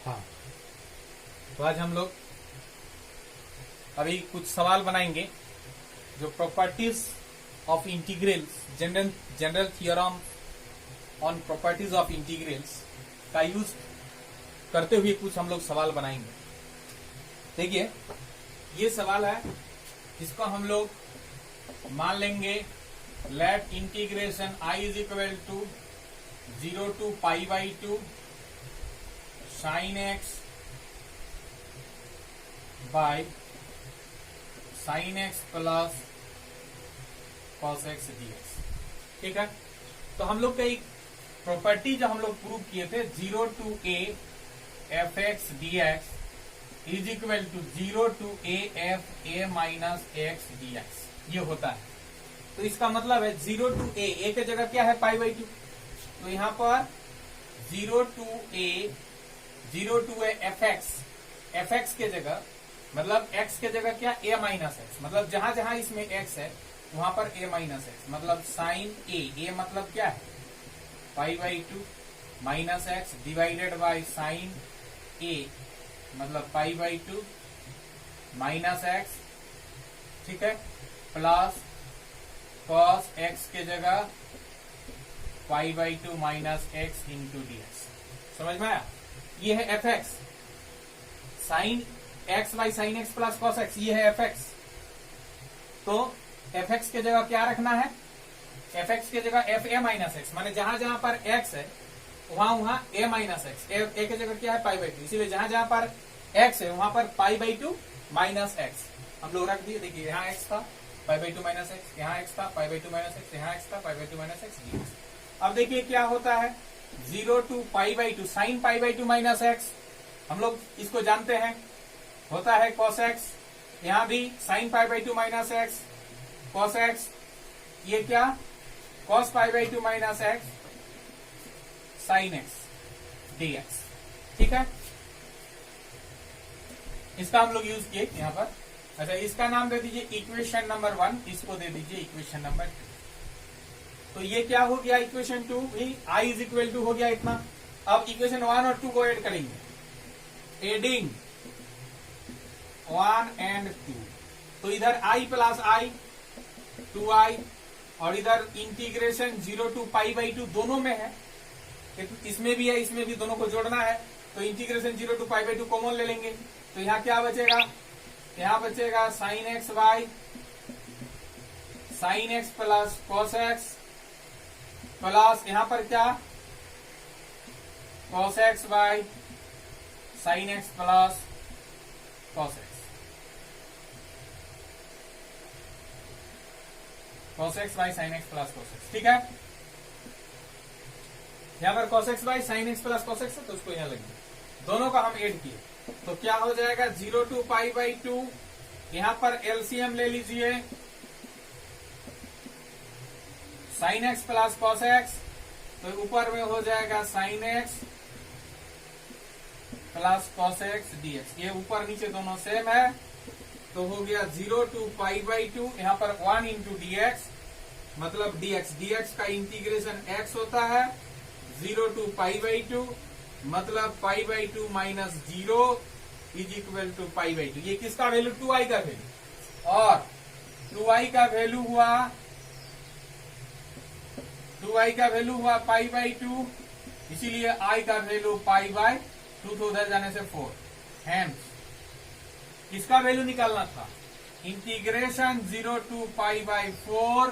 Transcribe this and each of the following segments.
हाँ, तो आज हम लोग अभी कुछ सवाल बनाएंगे जो properties of integrals, general theorem on properties of integrals का यूज करते हुए कुछ हम लोग सवाल बनाएंगे। देखिए, ये सवाल है जिसको हम लोग मान लेंगे let integration I is equal to 0 to π/2 sin x by sin x plus cos x dx। ठीक है, तो हम लोग का एक प्रॉपर्टी जो हम लोग प्रूव किए थे 0 to a f x dx is equal to 0 to a f a minus x dx, ये होता है। तो इसका मतलब है 0 to a की जगह क्या है π/2, तो यहाँ पर 0 to a f x के जगह मतलब x के जगह क्या a माइनस एक्स, मतलब जहां जहां इसमें x है वहां पर a माइनस एक्स, मतलब साइन a मतलब क्या है π/2 minus x divided by sine a मतलब π/2 माइनस एक्स, ठीक है, प्लस cos x के जगह π/2 माइनस एक्स इंटू dx। समझ में आया? ये है F x, sine x by sine x plus cos x, ये है एफ एक्स। तो एफ एक्स के जगह क्या रखना है, एफ एक्स के जगह एफ ए माइनस एक्स, माने जहां जहां पर एक्स है वहां वहां ए माइनस एक्स, ए की जगह क्या है π/2, इसीलिए जहां जहां पर एक्स है वहां पर π/2 माइनस एक्स हम लोग रख दिए। देखिए यहाँ एक्स था π/2 माइनस एक्स, यहाँ एक्स था π/2 माइनस एक्स, यहाँ एक्स था π/2 माइनस एक्स dx। अब देखिए क्या होता है 0 to π/2 साइन π/2 माइनस एक्स, हम लोग इसको जानते हैं होता है cos x, यहां भी sine π/2 minus x cos x, ये क्या cos π/2 minus x sign x dx। ठीक है, इसका हम लोग यूज किए यहां पर। अच्छा, इसका नाम दे दीजिए इक्वेशन नंबर 1, इसको दे दीजिए इक्वेशन नंबर 2। तो ये क्या हो गया equation 2, i is equal to हो गया इतना। अब इक्वेशन 1 और 2 को ऐड करेंगे, एडिंग 1 and 2, तो इधर i प्लस i 2i और इधर इंटीग्रेशन 0 to π/2 दोनों में है, इसमें भी है इसमें भी, दोनों को जोड़ना है। तो इंटीग्रेशन 0 to π/2 कॉमन ले लेंगे, तो यहाँ क्या बचेगा, यहाँ बचेगा sine x by sine x plus cos x plus यहाँ पर क्या cos x by sine x plus cos x, cos x by sine x plus cos x. ठीक है, यहाँ पर cos x by sine x plus cos x है तो उसको यहाँ लगे, दोनों का हम ऐड किए तो क्या हो जाएगा 0 to π/2, यहाँ पर एलसीएम ले लीजिए sign x plus cos x, तो ऊपर में हो जाएगा sine x plus cos x dx, ये ऊपर नीचे दोनों सेम है, तो हो गया 0 to π/2, यहाँ पर 1 into dx मतलब dx का इंटीग्रेशन x होता है 0 to π/2 मतलब π/2 माइनस 0 इज इक्वल टू π/2। ये किसका वैल्यू 2i का वैल्यू, और 2i का वैल्यू हुआ π/2, इसीलिए i का वैल्यू π/2, तो उधर जाने से 4, हेंस इसका वैल्यू निकालना था integration 0 to π/4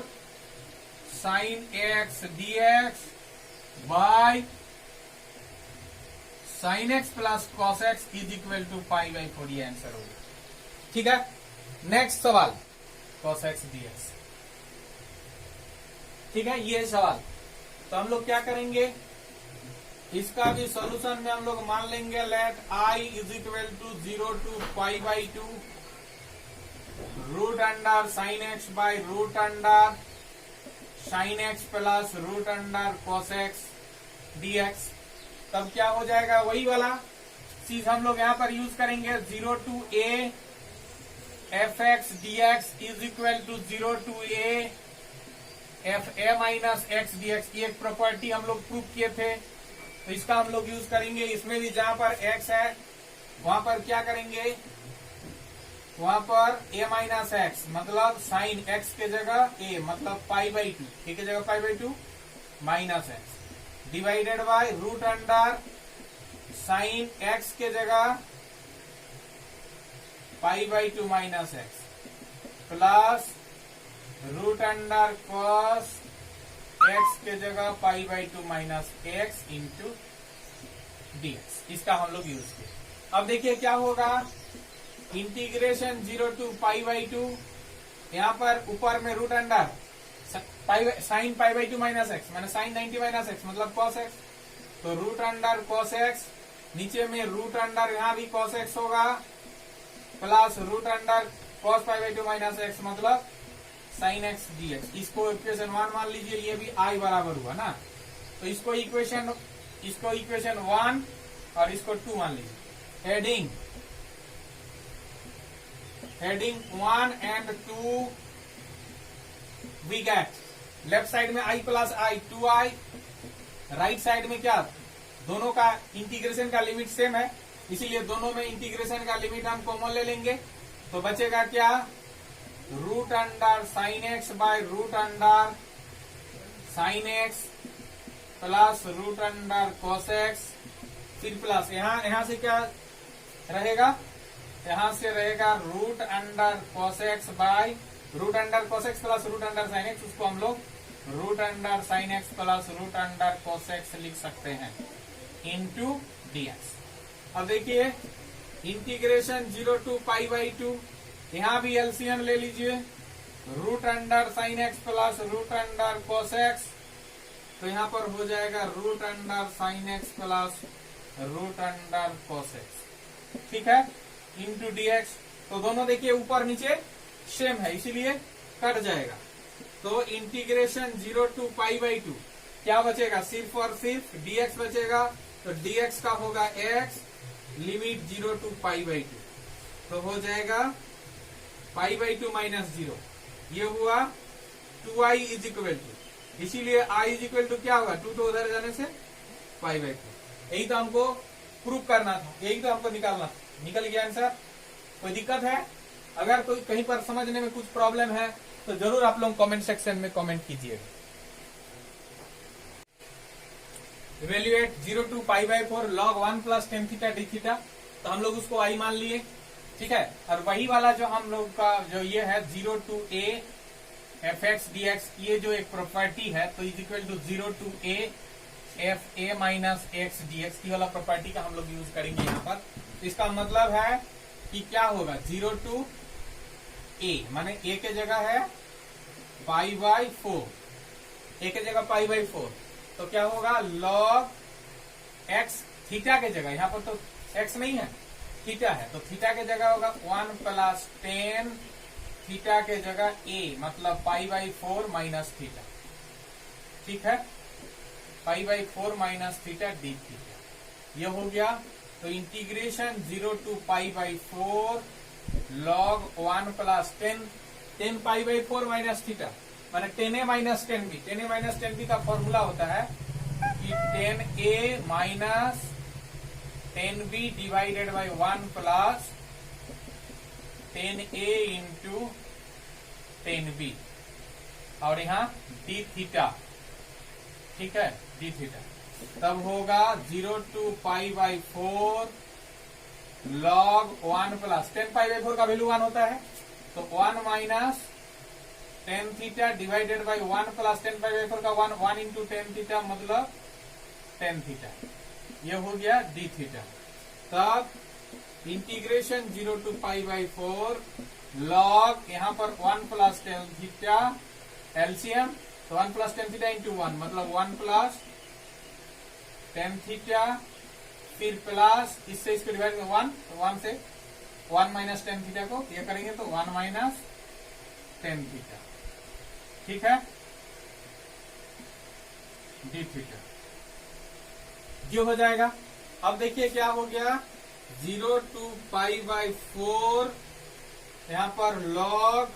sine x dx by sine x plus cos x is equal to π/4, ये आंसर हो गया। ठीक है, नेक्स्ट सवाल cos x dx। ठीक है, ये सवाल तो हम लोग क्या करेंगे, इसका भी सॉल्यूशन में हम लोग मान लेंगे let i is equal to 0 to π/2 root under sine x by root under sign x plus root under cos x dx। तब क्या हो जाएगा, वही वाला चीज हम लोग यहाँ पर यूज करेंगे 0 to a F x dx is equal to 0 to a f a minus x dx की एक प्रॉपर्टी हम लोग प्रूव किए थे तो इसका हम लोग यूज करेंगे। इसमें भी जहां पर x है वहां पर क्या करेंगे, वहां पर a माइनस एक्स, मतलब साइन x के जगह a, मतलब π/2, a की जगह π/2 minus x divided by root under sine x के जगह π/2 minus x plus root under cos x के जगह π/2 माइनस एक्स इंटू dx। इसका हम लोग यूज किए। अब देखिए क्या होगा, इंटीग्रेशन 0 टू π/2, यहाँ पर ऊपर में root under sine π/2 minus x मैंने साइन 90 माइनस एक्स मतलब कॉस एक्स, तो रूट अंडर कॉस एक्स, नीचे में रूट अंडर यहाँ भी कॉस एक्स होगा plus root under cos π/2 minus x मतलब साइन एक्स dx। इसको इक्वेशन 1 मान लीजिए, ये भी i बराबर हुआ ना, तो इसको इक्वेशन 1 और इसको 2 मान लीजिए। Adding 1 and 2 we get left side में i plus i 2i, right side में क्या, दोनों का इंटीग्रेशन का लिमिट सेम है, इसीलिए दोनों में इंटीग्रेशन का लिमिट हम कॉमन ले लेंगे। तो बचेगा क्या, root under sign x by root under sign x plus root under cos x, फिर प्लस यहां से क्या रहेगा, यहां से रहेगा root under cos x by root under cos x plus root under sign x, उसको हम लोग root under sign x plus root under cos x लिख सकते हैं इंटू dx। अब देखिए इंटीग्रेशन 0 टू π/2, यहां भी एलसीएम ले लीजिए, root under sign x plus root under cos x, तो यहां पर हो जाएगा root under sign x plus root under cos x, ठीक है, इंटू dx। तो दोनों देखिए ऊपर नीचे सेम है इसीलिए कट जाएगा। तो इंटीग्रेशन 0 टू π/2 क्या बचेगा, सिर्फ और सिर्फ dx बचेगा, तो dx का होगा x लिमिट 0 टू π/2, तो हो जाएगा π/2 माइनस 0, ये हुआ 2i इज इक्वल टू, इसीलिए i इज इक्वल टू क्या होगा, 2 तो उधर जाने से π/2। यही तो हमको प्रूव करना था, यही तो हमको निकालना था, निकल गया आंसर। कोई दिक्कत है, अगर कोई कहीं पर समझने में कुछ प्रॉब्लम है तो जरूर आप लोग कमेंट सेक्शन में कमेंट कीजिएगा। Evaluate 0 to π/4 log 1 plus tan theta D theta, तो हम लोग उसको i मान लिए, ठीक है। और वही वाला जो हम लोग का जो ये है 0 टू a fx dx, ये जो एक प्रॉपर्टी है, तो is equal to 0 to a f a minus x dx की वाला प्रॉपर्टी का हम लोग यूज करेंगे यहाँ पर। इसका मतलब है कि क्या होगा, 0 टू a माने a के जगह है π/4, a के जगह π/4, तो क्या होगा log x, थीटा के जगह, यहाँ पर तो x नहीं है थीटा है, तो थीटा के जगह होगा 1 प्लस टेन, थीटा के जगह a मतलब π/4 माइनस थीटा, ठीक है, π/4 माइनस थीटा डी थीटा, ये हो गया। तो integration 0 to π/4 log 1 plus 10 π/4 minus theta, माने 10a minus 10b, 10a minus 10b का फॉर्मूला होता है कि 10a minus 10b divided by 1 plus 10a into 10b, और यहाँ डी थीटा, ठीक है, डी थीटा, तब होगा 0 टू π/4 log 1 प्लस 10 π/4 का वैल्यू 1 होता है, तो 1 minus 10 theta divided by 1 plus 10 π/4 का 1 इंटू 10 थीटा मतलब 10 थीटा, ये हो गया डी थीटा। तब इंटीग्रेशन 0 टू π/4 log यहाँ पर 1 प्लस 10 थीटा एलसीएम, तो 1 प्लस 10 थीटा इंटू 1 मतलब 1 प्लस 10 थीटा, फिर प्लस इससे इसको डिवाइड में 1, तो 1 से 1 माइनस 10 थीटा को ये करेंगे तो 1 माइनस 10 थीटा, ठीक है, डी थीटा जो हो जाएगा। अब देखिए क्या हो गया, 0 टू π/4 यहां पर log,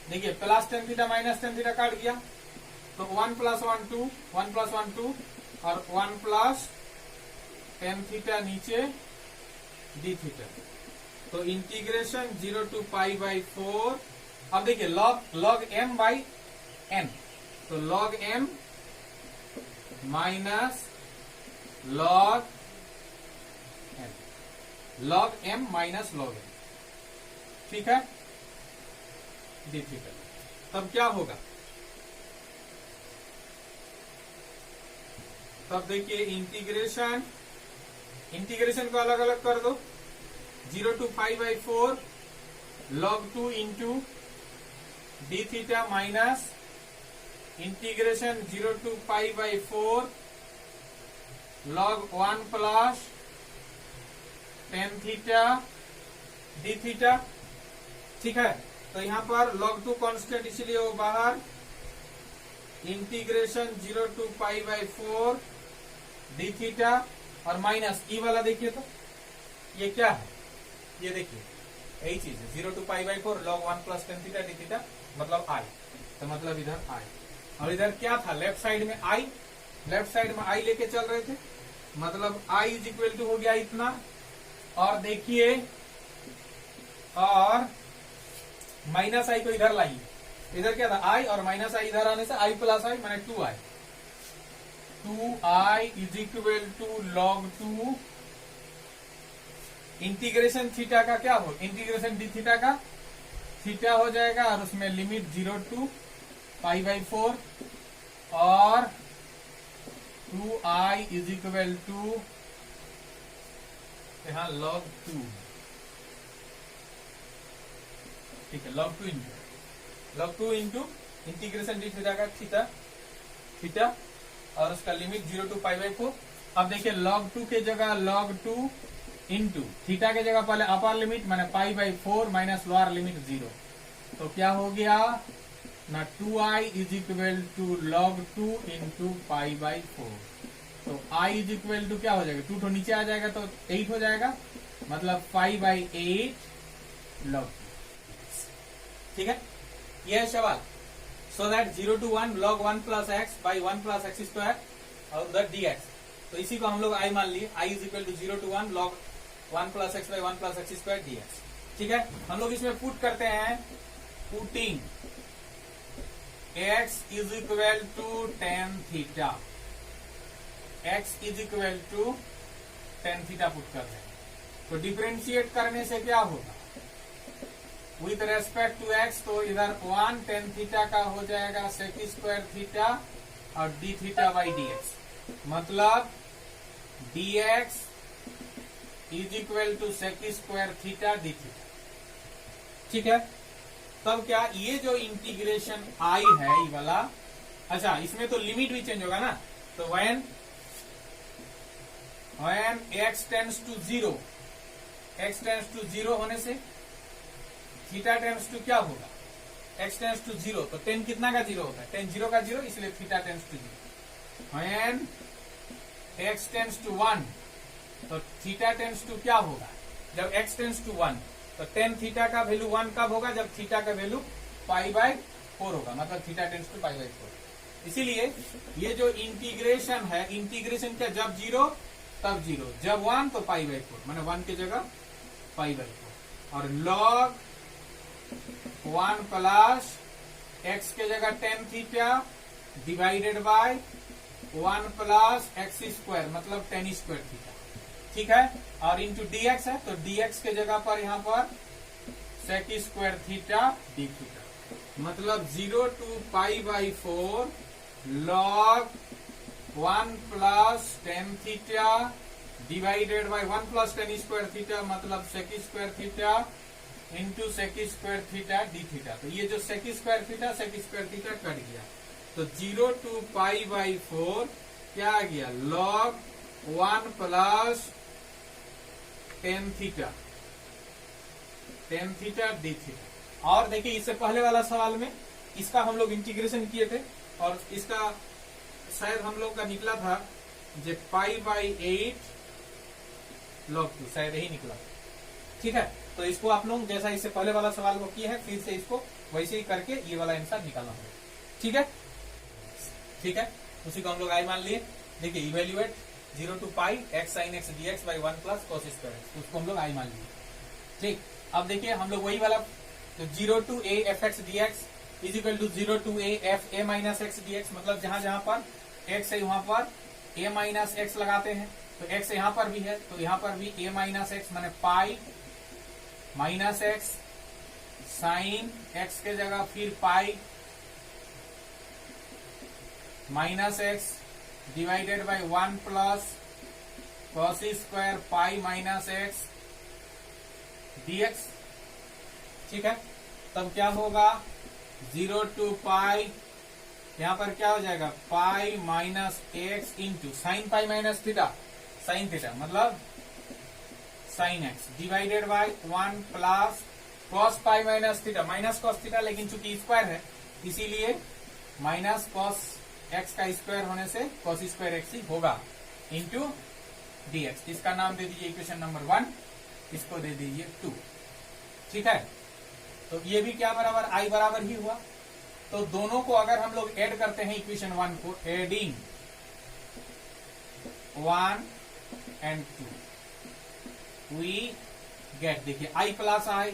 देखिए प्लस 10 थीटा माइनस 10 थीटा काट गया, तो 1 प्लस 1 2, 1 प्लस 1 2, और 1 प्लस टेन थीटा नीचे डी थीटा। तो इंटीग्रेशन 0 to π/4। अब देखिए log m बाई n, तो log m minus log n, log m minus log n, ठीक है, डी थीटा। तब क्या होगा, तब देखिए इंटीग्रेशन को अलग अलग कर दो। 0 to π/4 log 2 into D theta minus integration 0 to π/4 log 1 plus tan theta D theta, ठीक है। तो यहां पर log 2 कांस्टेंट इसलिए वो बाहर, इंटीग्रेशन 0 to π/4 डी थीटा और माइनस ई वाला देखिए, तो ये क्या है, ये देखिए यही चीज है, 0 to π/4 log 1 plus tan theta D theta, मतलब आई, तो मतलब इधर आई। और इधर क्या था, लेफ्ट साइड में आई, लेफ्ट साइड में आई लेके चल रहे थे, मतलब आई इज इक्वल टू हो गया इतना। और देखिए, और माइनस आई को इधर लाइए, इधर क्या था आई, और माइनस आई इधर आने से आई प्लस आई माने 2i, 2i is equal to log 2 integration theta का क्या हो, इंटीग्रेशन डी थीटा का थीटा हो जाएगा, और उसमें लिमिट 0 to π/4 और 2i इज इक्वल टू यहां log 2, ठीक है, log 2 into integration D theta का थीटा और उसका लिमिट 0 to π/4। अब देखिए log 2 के जगह log 2 इंटू थीटा के जगह पहले अपर लिमिट माने π/4 माइनस लोअर लिमिट 0, तो क्या हो गया ना, 2i is equal to log 2 into π/4। तो i इज इक्वल टू क्या हो जाएगा, 2 तो नीचे आ जाएगा तो 8 हो जाएगा, मतलब 5/8 log 2, ठीक है। यह है सवाल। So that 0 to 1 log 1 plus X by 1 plus X square और उधर dx, तो इसी को हम लोग i मान लिए, i is equal to 0 to 1 log 1 plus X by 1 plus X square dx, ठीक है। हम लोग इसमें पुट करते हैं, putting x is equal to tan theta, x is equal to tan theta put करते हैं, तो डिफरेंशिएट करने से क्या होगा, विथ रेस्पेक्ट टू x, तो इधर 1 टेन थीटा का हो जाएगा सेक स्क्वायर थीटा और D theta by D X, मतलब dx is equal to sec square theta D theta, ठीक है। तब क्या ये जो इंटीग्रेशन आई है ये वाला, अच्छा इसमें तो लिमिट भी चेंज होगा ना, तो when x tends to 0, x tends to 0 होने से थीटा टेंड्स टू क्या होगा, x टेंड्स टू 0, तो टेन कितना का 0 होता है, टेन 0 का 0, इसलिए theta tends to 0। when x tends to 1, तो थीटा टेंड्स टू क्या होगा, जब x टेंड्स टू 1, तो टेन थीटा का वैल्यू 1 कब होगा, जब थीटा का वैल्यू π/4 होगा, मतलब थीटा टेंड्स टू π/4। इसीलिए ये जो इंटीग्रेशन है, इंटीग्रेशन क्या, जब 0 तब 0, जब 1 तो π/4, माने 1 की जगह π/4, और log 1 प्लस x के जगह ten theta divided by 1 plus X square, मतलब टेन स्क्वायर थीटा, ठीक है। और इंटू dx है, तो dx के जगह पर यहाँ पर sec square theta D theta, मतलब 0 to π/4 log 1 plus tan theta divided by 1 plus tan square theta, मतलब sec square theta into sec square theta D theta. तो ये जो सेक स्क्वायर थीटा कट गया, तो 0 to π/4 क्या आ गया, log 1 plus tan theta D theta. और देखिए इससे पहले वाला सवाल में इसका हम लोग इंटीग्रेशन किए थे, और इसका शायद हम लोग का निकला था जो π/8 log 2, शायद यही निकला, ठीक है। तो इसको आप लोग जैसा इससे पहले वाला सवाल को किए हैं, फिर से इसको वैसे ही करके ये वाला आंसर निकालना होगा, ठीक है, ठीक है। उसी को हम लोग आई मान लिए। देखिए evaluate 0 to pi x sin x dx by 1 plus cos square x, उसको हम लोग आई मान लिए। ठीक, अब देखिए हम लोग वही वाला 0 to a f x dx is equal to 0 to a f a minus x dx, मतलब जहां जहां पर x है वहां पर a माइनस x लगाते हैं, तो x यहाँ पर भी है तो यहाँ पर भी a माइनस एक्स माने pi minus x sign x के जगह फिर pi minus x divided by 1 plus cos square pi minus x dx। ठीक है, तब क्या होगा 0 to पाई, यहां पर क्या हो जाएगा pi minus x into sine pi minus theta sine theta मतलब sine x divided by 1 plus cos pi minus theta minus cos theta, लेकिन चूंकि स्क्वायर है इसीलिए माइनस कॉस एक्स का स्क्वायर होने से कॉस स्क्वायर एक्स ही होगा इंटू dx। इसका नाम दे दीजिए इक्वेशन नंबर 1, इसको दे दीजिए 2। ठीक है, तो ये भी क्या बराबर आई बराबर ही हुआ। तो दोनों को अगर हम लोग ऐड करते हैं इक्वेशन 1 को, एडिंग 1 and 2 वी गेट, देखिए आई प्लस आई,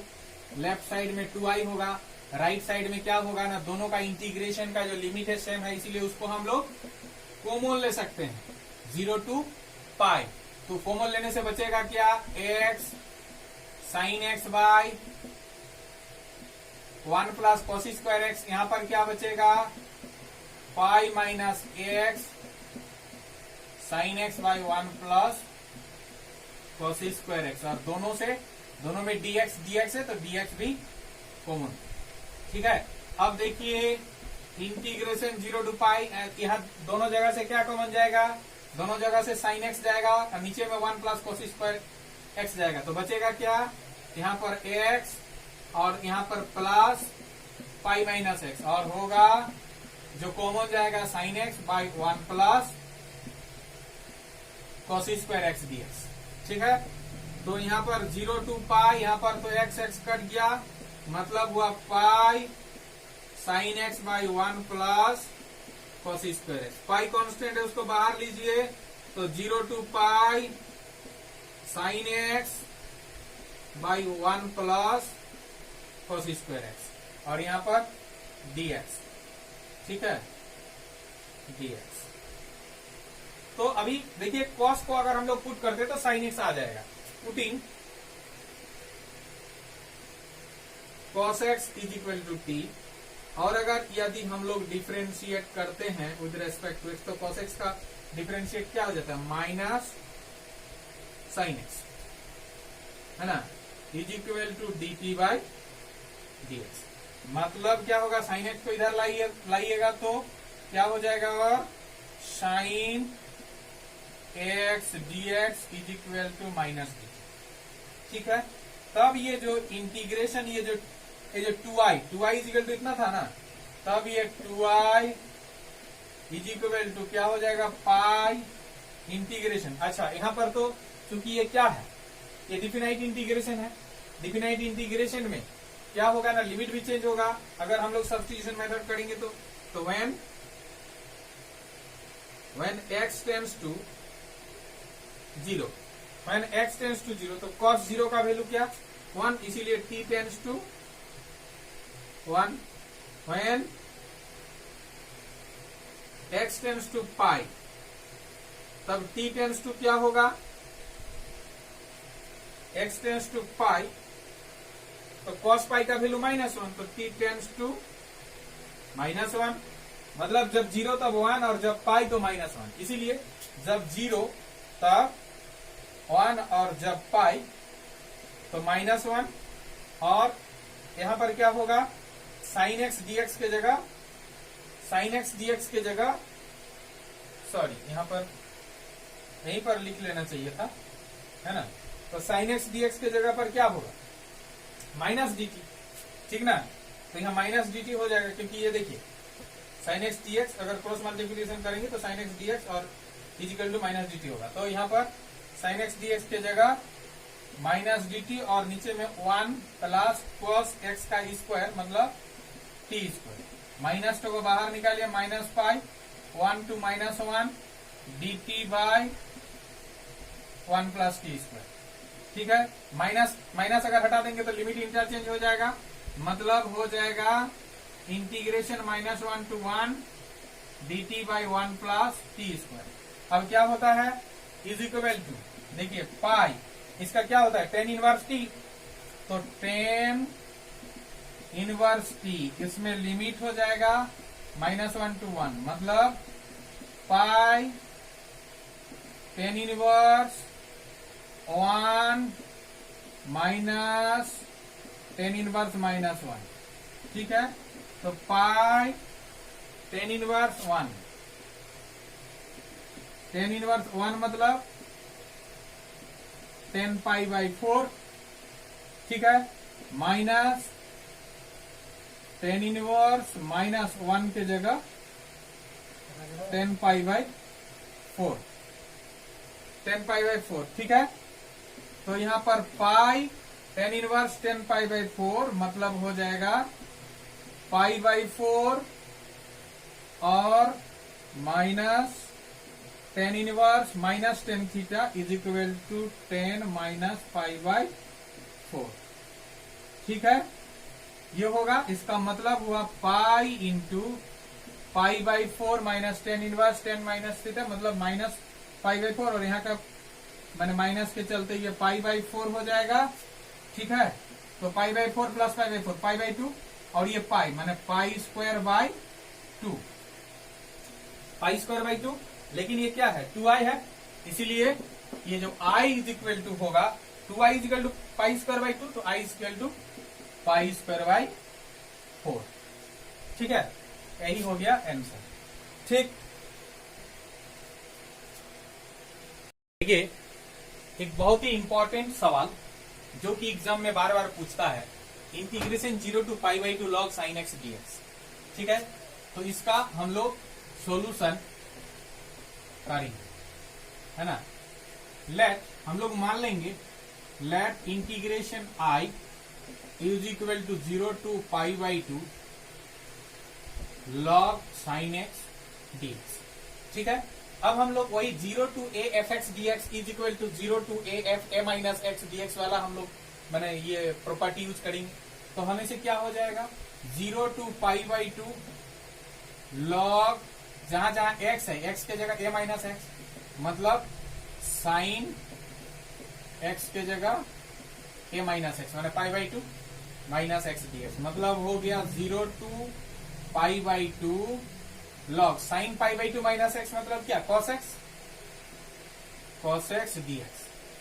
लेफ्ट साइड में 2i होगा, राइट साइड में क्या होगा ना, दोनों का इंटीग्रेशन का जो लिमिट है सेम है, इसीलिए उसको हम लोग कॉमन ले सकते हैं 0 to पाई। तो कॉमन लेने से बचेगा क्या x sine x by 1 plus cos square x, यहां पर क्या बचेगा पाई minus x sine x by 1 plus cos square x, और दोनों में dx है तो dx भी कॉमन। ठीक है, अब देखिए इंटीग्रेशन 0 to पाई, यहां दोनों जगह से क्या कॉमन जाएगा, दोनों जगह से साइन एक्स जाएगा और नीचे में 1 प्लस कॉस स्क्वायर एक्स जाएगा, तो बचेगा क्या यहाँ पर एक्स और यहाँ पर प्लस पाई माइनस एक्स, और होगा जो कॉमन जाएगा sine x by 1 plus cos square X DX. ठीक है, तो यहाँ पर 0 to पाई, यहाँ पर तो एक्स एक्स कट गया, मतलब हुआ pi sine x by 1 plus cos square x. Pi constant है उसको बाहर लीजिए, तो 0 to pi sine x by 1 plus cos square x, और यहाँ पर dx। ठीक है, dx। तो अभी देखिए कॉस को अगर हम लोग पुट करते तो साइन एक्स आ जाएगा, putting cos x is equal to T, और अगर यदि हम लोग डिफरेंशिएट करते हैं विद रेस्पेक्ट टू एक्स, तो कॉस एक्स का डिफरेंशिएट क्या हो जाता है माइनस साइन एक्स, है ना, is equal to D T by dx। मतलब क्या होगा, साइन एक्स को इधर लाइएगा तो क्या हो जाएगा, और sine x dx is equal to minus D. ठीक है, तब ये जो इंटीग्रेशन ये जो 2i इज इक्वल टू इतना था ना, तब ये 2i इज इक्वल टू क्या हो जाएगा पाई इंटीग्रेशन। अच्छा, यहां पर तो चूंकि ये क्या है, ये डिफिनाइट इंटीग्रेशन है, डिफिनाइट इंटीग्रेशन में क्या होगा ना, लिमिट भी चेंज होगा अगर हम लोग सब्स्टिट्यूशन मेथड करेंगे तो when x tends to 0, when x tends to 0 तो cos 0 का वैल्यू क्या 1, इसीलिए t tends to 1, when x tends to pi तब t टेंड्स टू क्या होगा, x टेंड्स टू पाई तो cos पाई का वैल्यू -1, तो t टेंड्स टू -1, मतलब जब 0 तब 1 और जब पाई तो -1, इसीलिए जब 0 तब 1 और जब पाई तो -1, और यहां पर क्या होगा साइन एक्स dx के जगह सॉरी यहां पर यहीं पर लिख लेना चाहिए था, है ना, तो साइन एक्स dx के जगह पर क्या होगा माइनस डी टी। ठीक ना, तो यहाँ माइनस डी टी हो जाएगा, क्योंकि ये देखिए साइन एक्स dx अगर क्रॉस मल्टीप्लिकेशन करेंगे तो साइन एक्स dx और is equal to minus D T होगा, तो यहाँ पर साइन एक्स dx के जगह माइनस डी टी और नीचे में 1 प्लस कॉस एक्स का स्क्वायर मतलब टी स्क्वायर, माइनस को बाहर निकालिए minus pi 1 to -1 dt by 1 plus T square. ठीक है, माइनस माइनस अगर हटा देंगे तो लिमिट इंटरचेंज हो जाएगा, मतलब हो जाएगा integration -1 to 1 dt by 1 plus T square. अब क्या होता है, इज इक्वल टू, देखिए पाई, इसका क्या होता है टेन इनवर्स टी, तो टेन इनवर्स टी इसमें लिमिट हो जाएगा -1 to 1, मतलब pi tan inverse 1 minus tan inverse -1। ठीक है, तो pi tan inverse 1, tan inverse 1 मतलब 10 पाई बाई 4। ठीक है, माइनस टेन इनवर्स -1 के जगह 10 पाई बाई 4, 10 पाई बाई 4। ठीक है, तो यहां पर pi tan inverse 10 pi by 4 मतलब हो जाएगा पाई बाई 4 और minus tan inverse minus tan theta is equal to 10 minus pi by 4। ठीक है, ये होगा, इसका मतलब हुआ pi into pi by 4 minus tan inverse 10 minus theta, मतलब माइनस पाई बाई 4, और यहाँ का मैंने माइनस के चलते ये पाई बाई 4 हो जाएगा। ठीक है, तो पाई by 4 plus pi by 4 pi by 2, और ये पाई माने पाई square by 2, pi square by 2, लेकिन ये क्या है 2i है, इसीलिए ये जो i इज इक्वल टू होगा 2i is equal to pi square by 2, तो i is equal to pi square by 4। ठीक है, यही हो गया आंसर। ठीक, देखिए एक बहुत ही इंपॉर्टेंट सवाल जो कि एग्जाम में बार बार पूछता है, integration 0 to pi by 2 log sin x dx। ठीक है, तो इसका हम लोग सोल्यूशन करेंगे, है ना। लेट हम लोग मान लेंगे, let integration i is equal to 0 to pi by 2 log sin x dx। ठीक है, अब हम लोग वही 0 to a f x dx is equal to 0 to a f a minus x dx वाला हम लोग मैंने ये प्रॉपर्टी यूज करेंगे, तो हमें से क्या हो जाएगा 0 to पाई बाई 2 log, जहां जहां x है x के जगह a माइनस x, मतलब साइन x के जगह a माइनस x, मैंने पाई बाई 2 माइनस x dx, मतलब हो गया 0 to pi by 2 log sine pi by 2 minus x, मतलब क्या cos x dx।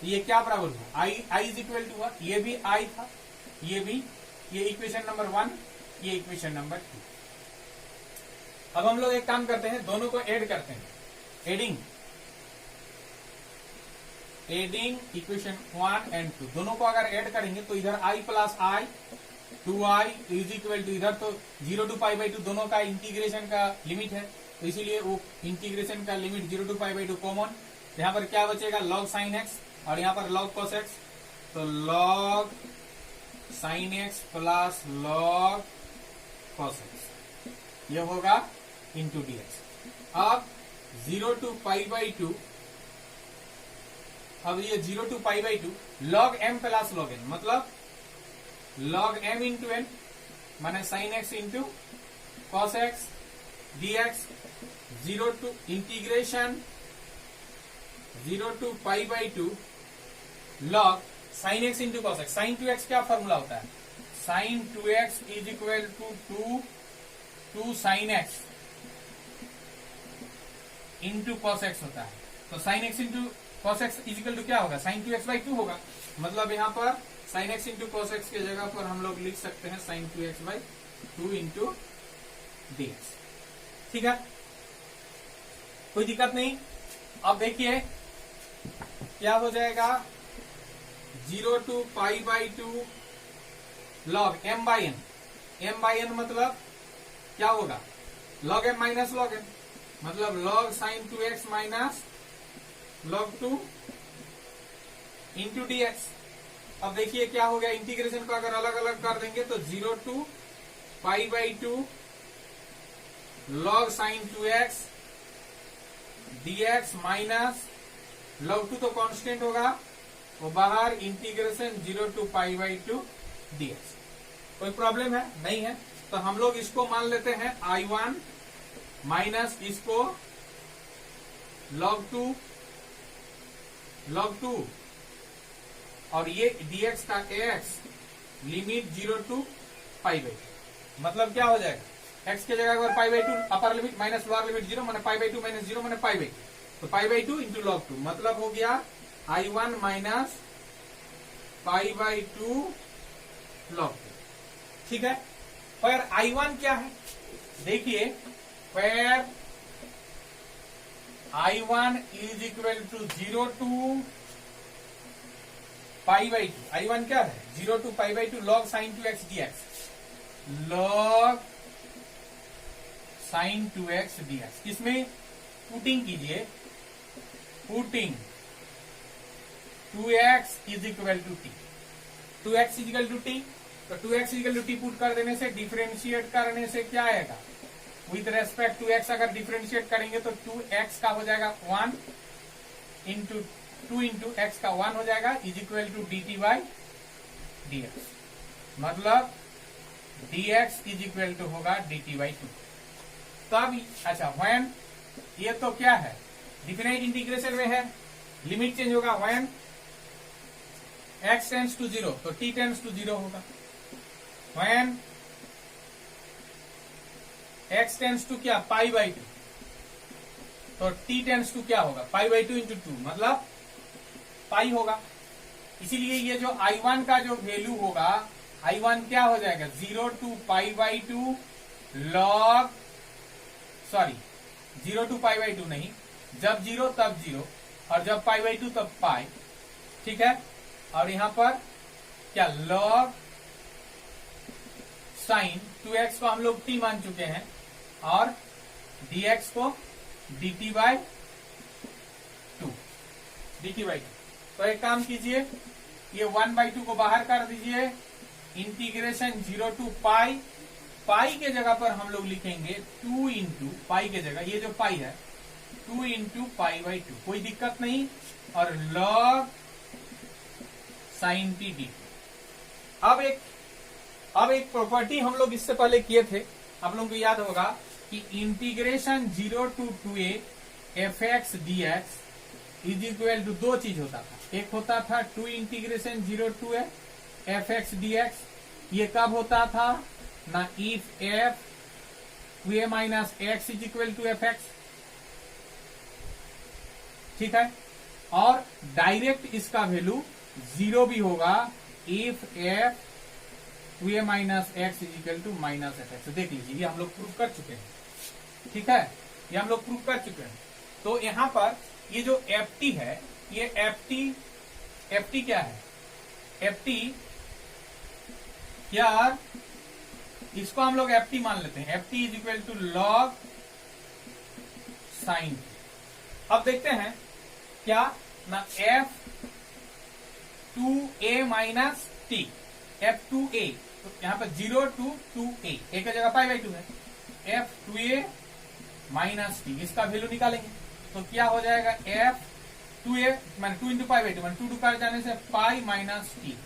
ये क्या बराबर हुआ i इज इक्वल टू हुआ, ये भी i था, ये भी, ये इक्वेशन नंबर 1, ये इक्वेशन नंबर 2। अब हम लोग एक काम करते हैं, दोनों को ऐड करते हैं, एडिंग इक्वेशन 1 एंड 2, दोनों को अगर ऐड करेंगे तो इधर i plus i 2i is equal to, इधर तो 0 to पाई बाई 2 दोनों का इंटीग्रेशन का लिमिट है, तो इसीलिए वो इंटीग्रेशन का limit 0 to pi by 2 common, यहाँ पर क्या बचेगा log sin x, और यहाँ पर log cos x, तो log sin x plus log cos x ये होगा इंटू dx। अब 0 to पाई बाई 2, अब ये 0 to pi by 2 log m plus log n, मतलब log m इंटू n माने sin x into cos x dx, 0 to integration 0 to pi by 2 log sin x into cos x। sin 2x क्या formula होता है, sin 2x is equal to 2 sin x into cos x होता है, तो sin x into cos x is equal to क्या होगा sin 2x by 2 होगा, मतलब यहाँ पर sin x into cos x के जगह पर हम लोग लिख सकते हैं sin 2x by 2 into dx। ठीक है, कोई दिक्कत नहीं। अब देखिए क्या हो जाएगा, 0 to pi by 2 log m by n, m by n मतलब क्या होगा log m minus log n, मतलब log sin 2x minus log 2 into dx। अब देखिए क्या हो गया, इंटीग्रेशन को अगर अलग अलग कर देंगे तो 0 to pi by 2 log sin 2x dx minus log 2 तो कांस्टेंट होगा, वो बाहर integration 0 to pi by 2 dx। कोई प्रॉब्लम है? नहीं है। तो हम लोग इसको मान लेते हैं I1 माइनस इसको log 2 और ये dx का x limit 0 to pi by 2। मतलब क्या हो जाएगा, x के जगह अगर पाई by 2 upper limit minus lower limit 0 मैंने पाई बाई 2 माइनस 0 मैंने पाई बाई 2, तो पाई बाई 2 इंटू log 2 मतलब हो गया I1 minus pi by 2 log 2। ठीक है। पर I1 क्या है देखिए, पर I1 is equal to 0 to pi by 2। I1 क्या है 0 to pi by 2 log sin 2x dx, log sin 2x dx। इसमें पुटिंग कीजिए, putting 2x is equal to T, 2x is equal to T, तो 2x is equal to T put कर देने से, differentiate करने से क्या आएगा, विथ रेस्पेक्ट टू x अगर डिफरेंशिएट करेंगे तो 2x का हो जाएगा 1 इंटू 2 इंटू एक्स का 1 हो जाएगा, is equal to D T by D X. मतलब dx इज इक्वल टू होगा डी टी बाई 2। तब अच्छा व्हेन, ये तो क्या है डिफिनाइट इंटीग्रेशन में है, लिमिट चेंज होगा, व्हेन x टेंड्स टू 0 तो t टेंड्स टू 0 होगा, व्हेन x टेंड्स टू क्या पाई बाई 2 तो t टेंड्स टू क्या होगा पाई बाई 2 इंटू 2 मतलब पाई होगा। इसीलिए ये जो I1 का जो वैल्यू होगा, I1 क्या हो जाएगा 0 to pi by 2 log, sorry 0 to pi by 2 नहीं, जब 0 तब 0 और जब पाई बाई 2 तब पाई। ठीक है। और यहां पर क्या log साइन 2x को हम लोग t मान चुके हैं और dx को dt बाई 2। तो एक काम कीजिए, ये 1/2 को बाहर कर दीजिए, इंटीग्रेशन 0 टू पाई, पाई के जगह पर हम लोग लिखेंगे 2 इंटू पाई के जगह, ये जो पाई है 2 इंटू पाई बाई 2, कोई दिक्कत नहीं, और log साइन टी डी। अब एक प्रॉपर्टी हम लोग इससे पहले किए थे, आप लोगों को याद होगा कि integration 0 to 2a F x D X is equal to दो चीज होता था, एक होता था 2 integration 0 to a F x D X, ये कब होता था ना, if F 2a minus x is equal to F X. ठीक है। और डायरेक्ट इसका वैल्यू 0 भी होगा, if F 2a minus x is equal to minus F X. देख लीजिए, ये हम लोग प्रूव कर चुके हैं। ठीक है, ये हम लोग प्रूव कर चुके हैं। तो यहां पर ये जो एफ है, ये एफ टी क्या है, एफ टी क्या, इसको हम लोग एफ टी मान लेते हैं, F T is equal to log sine. अब देखते हैं क्या ना, F 2a minus T, F 2a, तो यहां पर 0 टू 2a, a की जगह पाई बाई 2 है, एफ 2a माइनस टी, इसका वैल्यू निकालेंगे तो क्या हो जाएगा, एफ 2a मान 2 इंटू पाई बाई 2 मान 2 कर जाने से पाई माइनस टी,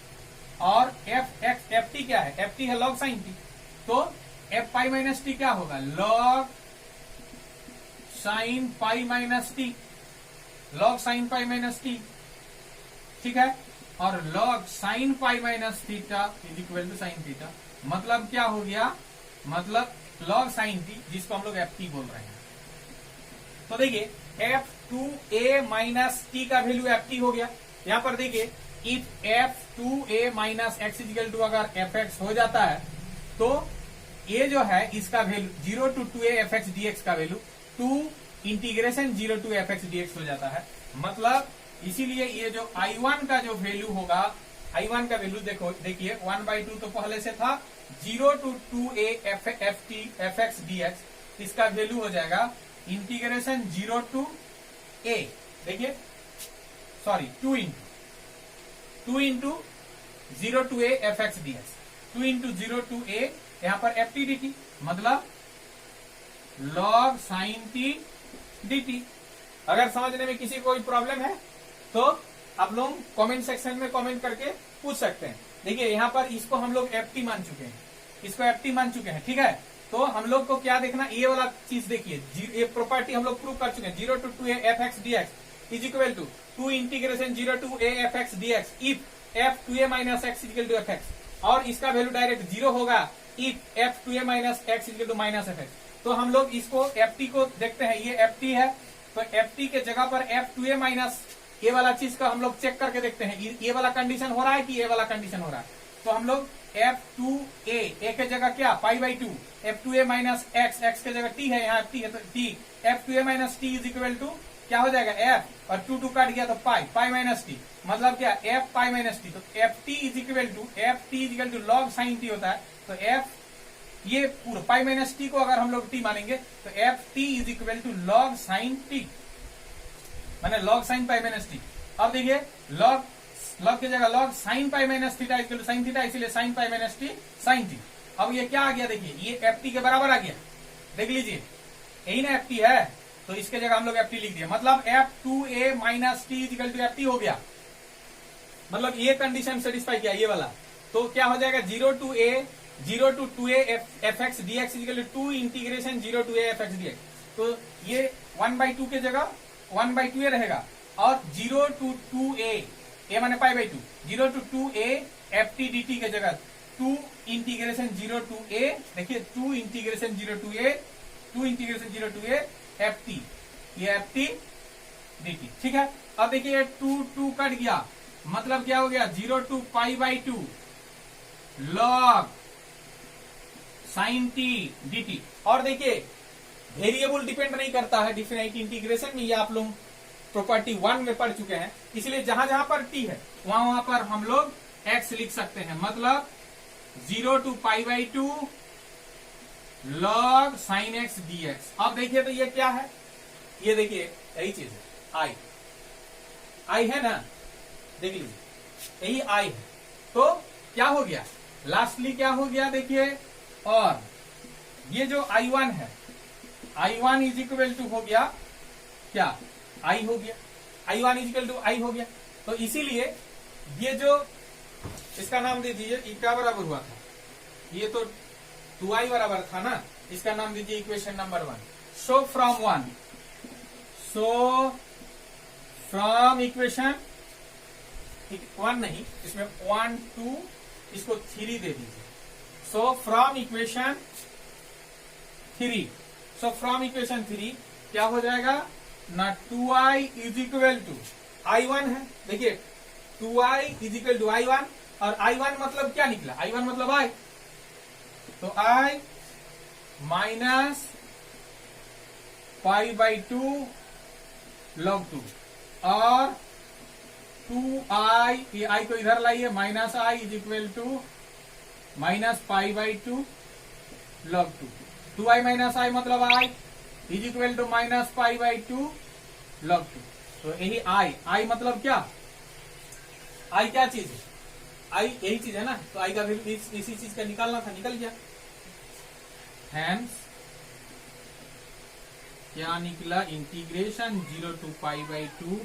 और एफ टी क्या है, एफ टी है लॉग साइन टी, तो एफ पाई माइनस टी क्या होगा, log sine pi minus T, log sine pi minus T. ठीक है। और log sine pi minus theta is equal to sine theta, मतलब क्या हो गया, मतलब लॉग साइन टी, जिसको हम लोग एफ टी बोल रहे हैं। तो देखिए एफ 2a माइनस टी का वैल्यू एफ टी हो गया। यहां पर देखिए, if F 2a minus x is equal to अगर एफ एक्स हो जाता है, तो ये जो है इसका value 0 to 2a F x D x का value 2 integration 0 to F x D x हो जाता है। मतलब इसीलिए ये जो I1 का जो वैल्यू होगा, I1 का वैल्यू देखिए 1/2 तो पहले से था, 0 to 2a F x D X, इसका वैल्यू हो जाएगा इंटीग्रेशन 0 टू a, देखिए sorry 2 into 0 to a F x D X, 2 into 0 to a, यहां पर एफ टी डी टी, मतलब log sine T D T. अगर समझने में किसी को कोई प्रॉब्लम है तो आप लोग कमेंट सेक्शन में कमेंट करके पूछ सकते हैं। देखिए यहाँ पर इसको हम लोग एफ टी मान चुके हैं, इसको एफ टी मान चुके हैं, ठीक है। तो हम लोग को क्या देखना, ये वाला चीज देखिए, ये प्रॉपर्टी हम लोग प्रूव कर चुके हैं। 0 to 2a f(x) dx is equal to 2 integration 0 to a f(x) dx if f 2a minus x is equal to fx, और इसका वैल्यू डायरेक्ट 0 होगा if f 2a minus x is equal to minus fx। तो हम लोग इसको ft को देखते हैं, ये ft है, तो ft के जगह पर f 2a माइनस ये वाला चीज का हम लोग चेक करके देखते हैं, ये वाला कंडीशन हो रहा है कि ये वाला कंडीशन हो रहा है। तो हम लोग f2a a के जगह क्या π/2, f2a माइनस x के जगह t है, यहाँ t है तो t, f2a minus t is equal to क्या हो जाएगा f, और 2 काट गया तो पाई माइनस टी, मतलब क्या f पाई माइनस टी। तो ft is equal to log sine T होता है। तो f ये पूरा पाई माइनस टी को अगर हम लोग t मानेंगे तो ft is equal to log sine T, माने log sine pi minus T. अब देखिए लॉग की जगह log sine pi minus theta equal to sine theta, इसीलिए sine pi minus T sine T. अब ये क्या आ गया, देखिए ये ft के बराबर आ गया, देख लीजिए यही ना ft है, तो इसके जगह हम लोग ft लिख दिया, मतलब f2a minus T equal to ft हो गया, मतलब ये कंडीशन सेटिस्फाई किया ये वाला। तो क्या हो जाएगा 0 to 2a f(x) dx equal to 2 integration 0 to a f(x) dx। तो ये 1/2 के जगह 1/2a रहेगा, और 0 to 2a a माने π/2, 0 to 2a ft dt के जगह 2 इंटीग्रेशन 0 to a, देखिए 2 इंटीग्रेशन 0 to a ft, ये ft dt, ठीक है। अब देखिए 2 कट गया, मतलब क्या हो गया 0 to π/2 log sine T dt। और देखिए वेरिएबल डिपेंड नहीं करता है डिफिनाइट इंटीग्रेशन में, ये आप लोग प्रॉपर्टी 1 में पढ़ चुके हैं, इसलिए जहां जहां पर t है वहां पर हम लोग x लिख सकते हैं, मतलब 0 to π/2 log sin x dx। अब देखिए तो ये क्या है, ये देखिए यही चीज है, i है ना, देख लीजिए यही i है। तो क्या हो गया, लास्टली क्या हो गया देखिए, और ये जो i1 है, i1 इज इक्वल टू हो गया क्या, i हो गया, i1 is equal to i हो गया। तो इसीलिए ये जो इसका नाम दे दीजिए, ये क्या बराबर हुआ था, ये तो 2i बराबर था ना, इसका नाम दीजिए equation number 1। So from equation 1 नहीं, इसमें 1 2 इसको 3 दे दीजिए। सो फ्रॉम इक्वेशन 3 क्या हो जाएगा ना, 2i is equal to i1 है, देखिए 2i is equal to i1, और i1 मतलब क्या निकला, i1 मतलब i, तो i माइनस π/2 log 2, और 2i, ये i को इधर लाइए, minus i is equal to minus π/2 log 2, 2i minus i मतलब i is equal to minus π/2 log 2। तो यही i मतलब क्या, i क्या चीज है, i यही चीज है ना, तो i का वैल्यू इसी चीज का निकालना था, निकल गया। हैंस क्या निकला, integration 0 to π/2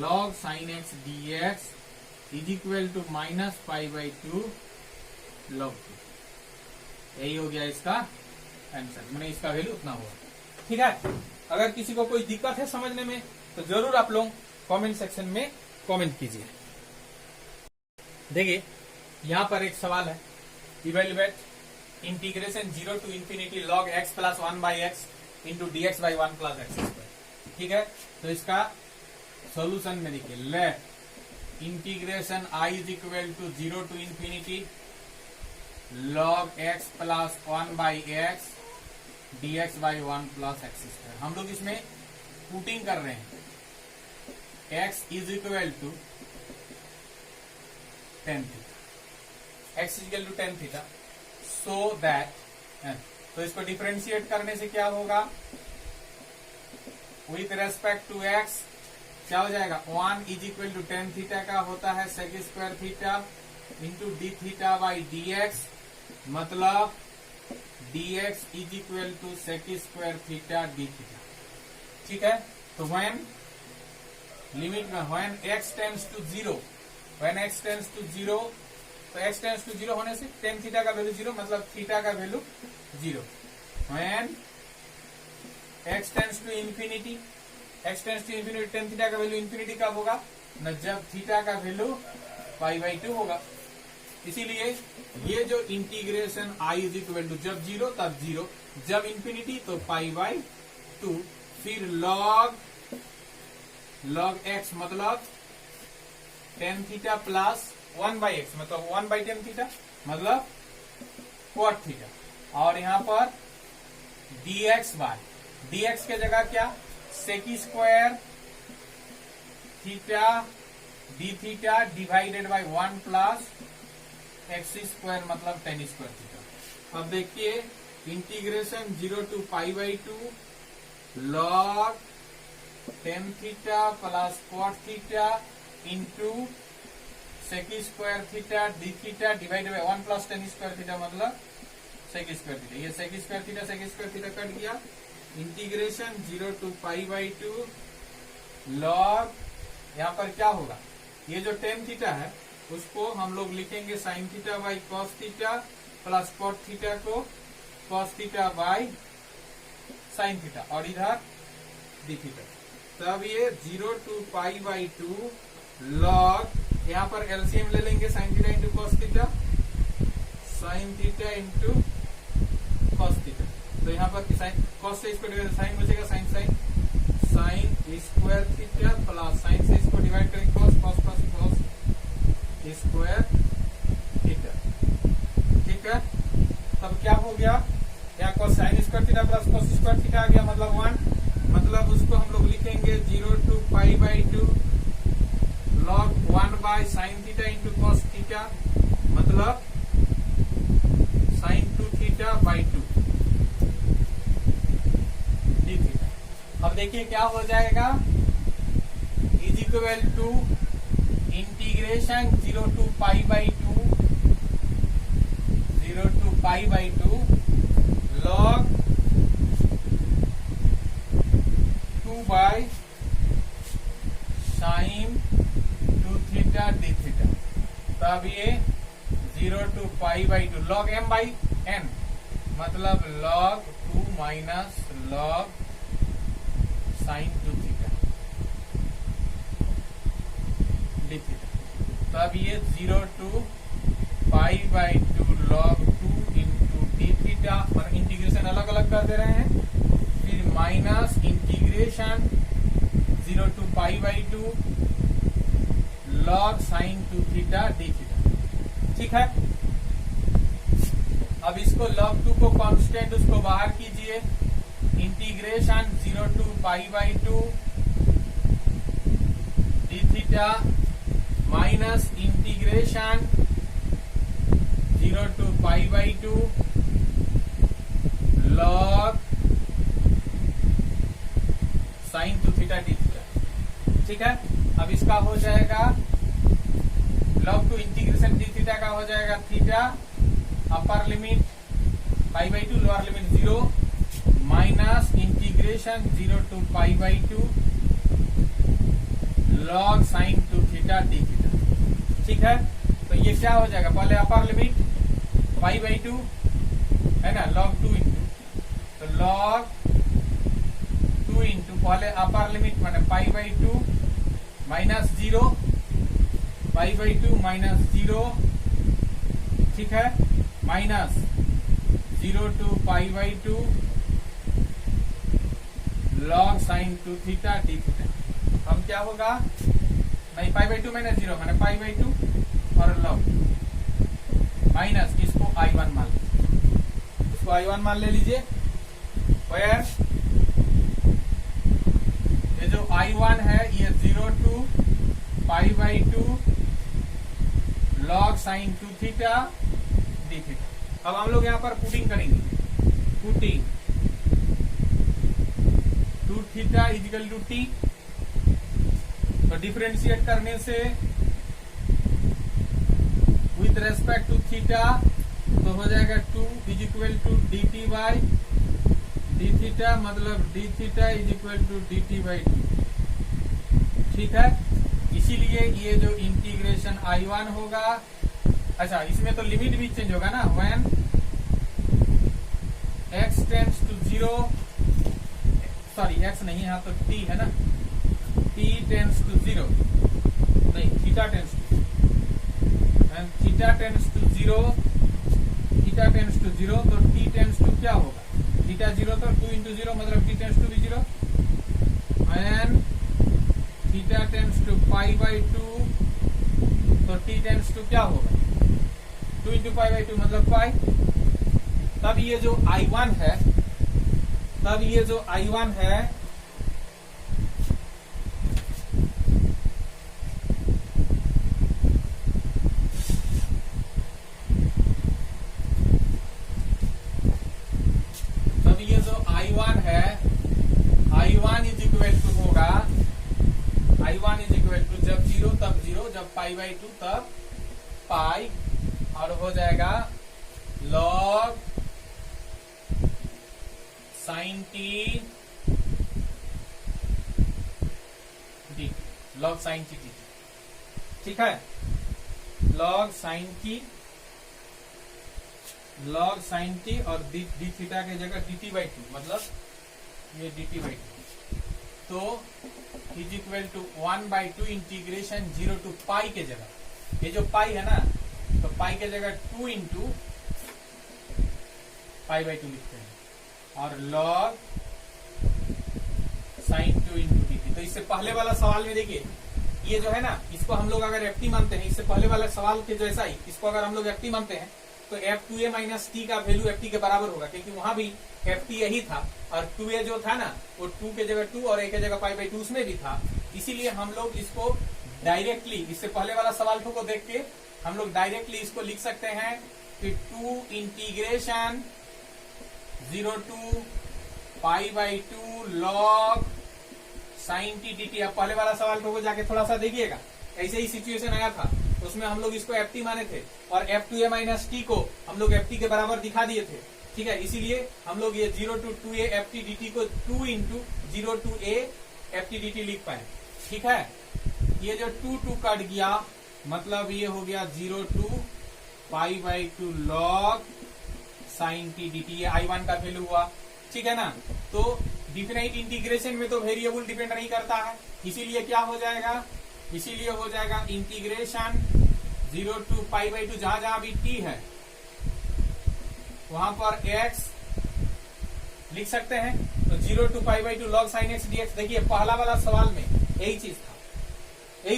log sin x dx is equal to minus π/2 log 2। यही हो गया इसका आंसर, मैंने इसका वैल्यू उतना हुआ, ठीक है। अगर किसी को कोई दिक्कत है समझने में तो जरूर आप लोग कमेंट सेक्शन में कमेंट कीजिए। देखिए यहां पर एक सवाल है, evaluate integration 0 to infinity log x plus 1/x into dx by 1 plus x square, ठीक है। तो इसका सॉल्यूशन में देखिए, let integration i is equal to 0 to infinity log x plus 1/x dx by 1 plus x square। हम लोग इसमें putting कर रहे हैं, x is equal to tan theta, x is equal to tan theta, so that, तो इसको differentiate करने से क्या होगा, विथ रेस्पेक्ट टू x क्या हो जाएगा, 1 is equal to tan theta का होता है sec square theta into D theta by D X, मतलब dx is equal to sec square theta D theta, ठीक है। तो व्हेन लिमिट में when x tends to zero, when x tends to zero, तो x tends to zero होने से tan theta का value zero, मतलब थीटा का value zero. When x tends to infinity, x tends to infinity, tan theta का value infinity कब होगा न, जब थीटा का वैल्यू π/2 होगा। इसीलिए ये जो integration i is equal to जब जीरो तब जीरो, जब इंफिनिटी तो π/2, फिर log x मतलब टेन थीटा प्लस 1/x मतलब 1/10 थीटा मतलब cot थीटा, और यहाँ पर dx के जगह क्या sec square theta D theta divided by 1 plus X square मतलब टेन स्क्वायर थीटा। अब देखिए integration 0 to π/2 log tan theta plus cot theta into sec square theta D theta divided by 1 plus tan square theta मतलब sec square theta. ये sec square theta cut गया। Integration 0 to π/2 log, यहाँ पर क्या होगा, ये जो टेन थीटा है उसको हम लोग लिखेंगे sine theta by cos theta plus cot theta को cos theta by sine theta, और इधर डी थीटा। तब ये 0 to π/2 log, यहाँ पर एलसीएम ले लेंगे sign theta into cos theta, sine theta into cos theta. तो यहाँ पर साइन कॉस से इसको डिवाइड साइन बचेगा, sign square theta plus sign से इसको डिवाइड करेंगे कॉस स्क्वायर थीटा। ठीक है, तब क्या हो गया, यहाँ cos sine square theta plus cos square theta आ गया मतलब 1, मतलब उसको हम लोग लिखेंगे 0 to π/2 log 1 by sine theta into cos theta मतलब sine 2 theta by 2 d theta. अब देखिए क्या हो जाएगा, is equal to integration 0 to π/2 log 2 by sine 2 theta D theta. तब ये 0 to π/2 log m by n मतलब log 2 minus log sine 2 theta D theta. तब ये 0 to π/2 log 2 into D theta, और इंटीग्रेशन अलग अलग कर दे रहे हैं, फिर minus integration 0 to π/2 log sine 2 theta D theta. ठीक है, अब इसको log 2 को कांस्टेंट उसको बाहर कीजिए, integration 0 to π/2 d theta minus integration 0 to π/2 log sine 2 theta D theta. ठीक है, अब इसका हो जाएगा log 2 इंटीग्रेशन डी थीटा का हो जाएगा theta upper limit π/2 lower limit 0 minus integration 0 to π/2 log sine 2 theta D theta. ठीक है, तो ये क्या हो जाएगा, पहले अपर लिमिट π/2 है ना log 2 इंटू, तो log 2 इंटू पहले अपर लिमिट माने π/2 माइनस 0 π/2 माइनस 0। ठीक है, minus 0 to π/2 log sine 2 theta D theta. हम क्या होगा, नहीं π/2 माइनस 0 माने π/2 और log माइनस इसको I1 मान लीजिए, इसको I1 मान ले लीजिए, where ये जो I1 है ये 0 to π/2 log sine 2 theta D theta. अब हम लोग यहाँ पर पुटिंग करेंगे, putting 2 theta is equal to T, तो डिफरेंशिएट करने से विथ रेस्पेक्ट टू थीटा तो हो जाएगा 2 is equal to dt by d theta मतलब d theta is equal to dt by d. ठीक है, इसीलिए ये जो इंटीग्रेशन I1 होगा, अच्छा इसमें तो लिमिट भी चेंज होगा ना, when x tends to 0, sorry x नहीं यहाँ तो t है ना, t टेंड्स टू 0, नहीं theta tends to, and theta tends to 0, theta tends to 0, तो t टेंड्स टू क्या होगा, थीटा 0 तो 2 into 0 मतलब t टेंड्स टू भी 0, and theta tends to pi by 2, तो t टेंड्स टू क्या होगा, 2 into पाई बाई 2 मतलब पाई। तब ये जो I1 है, तब ये जो I1 है I1 इज इक्वल टू होगा, I1 इज इक्वल टू जब 0 तब 0, जब पाई बाई 2 तब पाई, और हो जाएगा log sin t dt, log sin t dt, ठीक है, log sin t, log sin t और d थीटा की जगह dt बाई 2, मतलब ये dt बाई 2, तो is equal to 1/2 integration 0 to pi के जगह, ये जो पाई है ना, तो पाई के जगह 2 into पाई बाई 2 लिखते हैं, और log sin 2 into dt। तो इससे पहले वाला सवाल में देखिए, ये जो है ना, इसको हम लोग अगर ft मानते हैं, इससे पहले वाले सवाल के जैसा ही इसको अगर हम लोग ft मानते हैं, तो f2a माइनस t का वैल्यू ft के बराबर होगा, क्योंकि वहां भी ft यही था, और 2a जो था ना, वो 2 के जगह 2 और a के जगह पाई बाई 2 उसमें भी था। इसीलिए हम लोग इसको डायरेक्टली, इससे पहले वाला सवाल को देख के हम लोग डायरेक्टली इसको लिख सकते हैं कि 2 integration 0 to pi by 2 log sin t dt। अब पहले वाला सवाल को जाके थोड़ा सा देखिएगा, ऐसे ही सिचुएशन आया था, उसमें हम लोग इसको ft माने थे, और f2a माइनस t को हम लोग ft के बराबर दिखा दिए थे, ठीक है। इसीलिए हम लोग ये 0 टू 2a ft dt को 2 into 0 to a ft dt लिख पाए, ठीक है। ये जो 2 कट गया, मतलब ये हो गया 0 to pi by 2 log sin t dt, ये I1 का वैल्यू हुआ, ठीक है ना। तो डिफिनाइट इंटीग्रेशन में तो वेरिएबल डिपेंड नहीं करता है, इसीलिए क्या हो जाएगा, इसीलिए हो जाएगा इंटीग्रेशन 0 टू पाई बाई 2, जहां जहां भी t है वहां पर x लिख सकते हैं, तो 0 to pi by 2 log sin x dx। देखिए पहला वाला सवाल में यही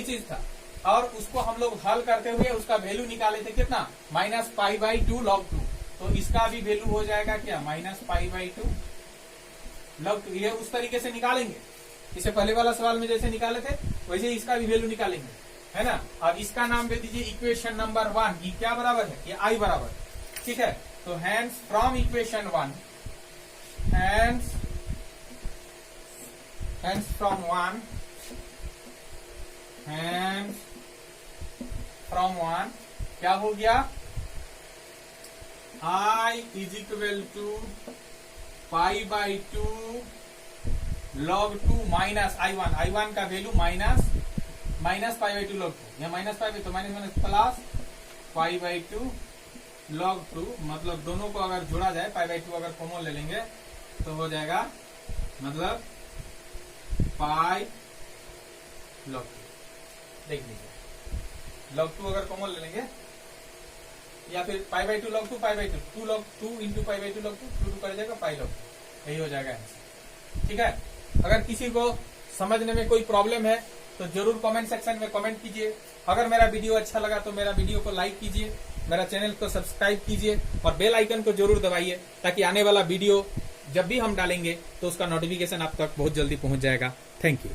चीज था, और उसको हम लोग हल करते हुए उसका वैल्यू निकाले थे कितना, माइनस पाई बाई 2 log 2, तो इसका भी वैल्यू हो जाएगा क्या, माइनस पाई बाई 2 log 2। ये उस तरीके से निकालेंगे, इसे पहले वाला सवाल में जैसे निकाले थे वैसे इसका भी वैल्यू निकालेंगे, है ना। और इसका नाम दे दीजिए इक्वेशन नंबर 1, ये क्या बराबर है, ये I बराबर, ठीक है। तो hence from equation 1, hence from 1, hence from 1 क्या हो गया, I is equal to pi by 2 log 2 minus I1 का value minus pi by 2 log 2, या माइनस पाई बाई तो minus minus plus pi by 2 log 2, मतलब दोनों को अगर जोड़ा जाए, पाई बाई 2 अगर कॉमन ले लेंगे तो हो जाएगा मतलब पाई log 2। देख लीजिए log 2 अगर कॉमन ले लेंगे, या फिर पाई by 2 log 2 pi by 2 log 2 into pi by 2 log 2 2 कर जाएगा पाई log 2, यही हो जाएगा आंसर, ठीक है। अगर किसी को समझने में कोई प्रॉब्लम है तो जरूर कमेंट सेक्शन में कमेंट कीजिए। अगर मेरा वीडियो अच्छा लगा तो मेरा वीडियो को लाइक कीजिए, मेरा चैनल को सब्सक्राइब कीजिए, और बेल आइकन को जरूर दबाइए, ताकि आने वाला वीडियो जब भी हम डालेंगे तो उसका नोटिफिकेशन आप तक बहुत जल्दी पहुंच जाएगा। Thank you.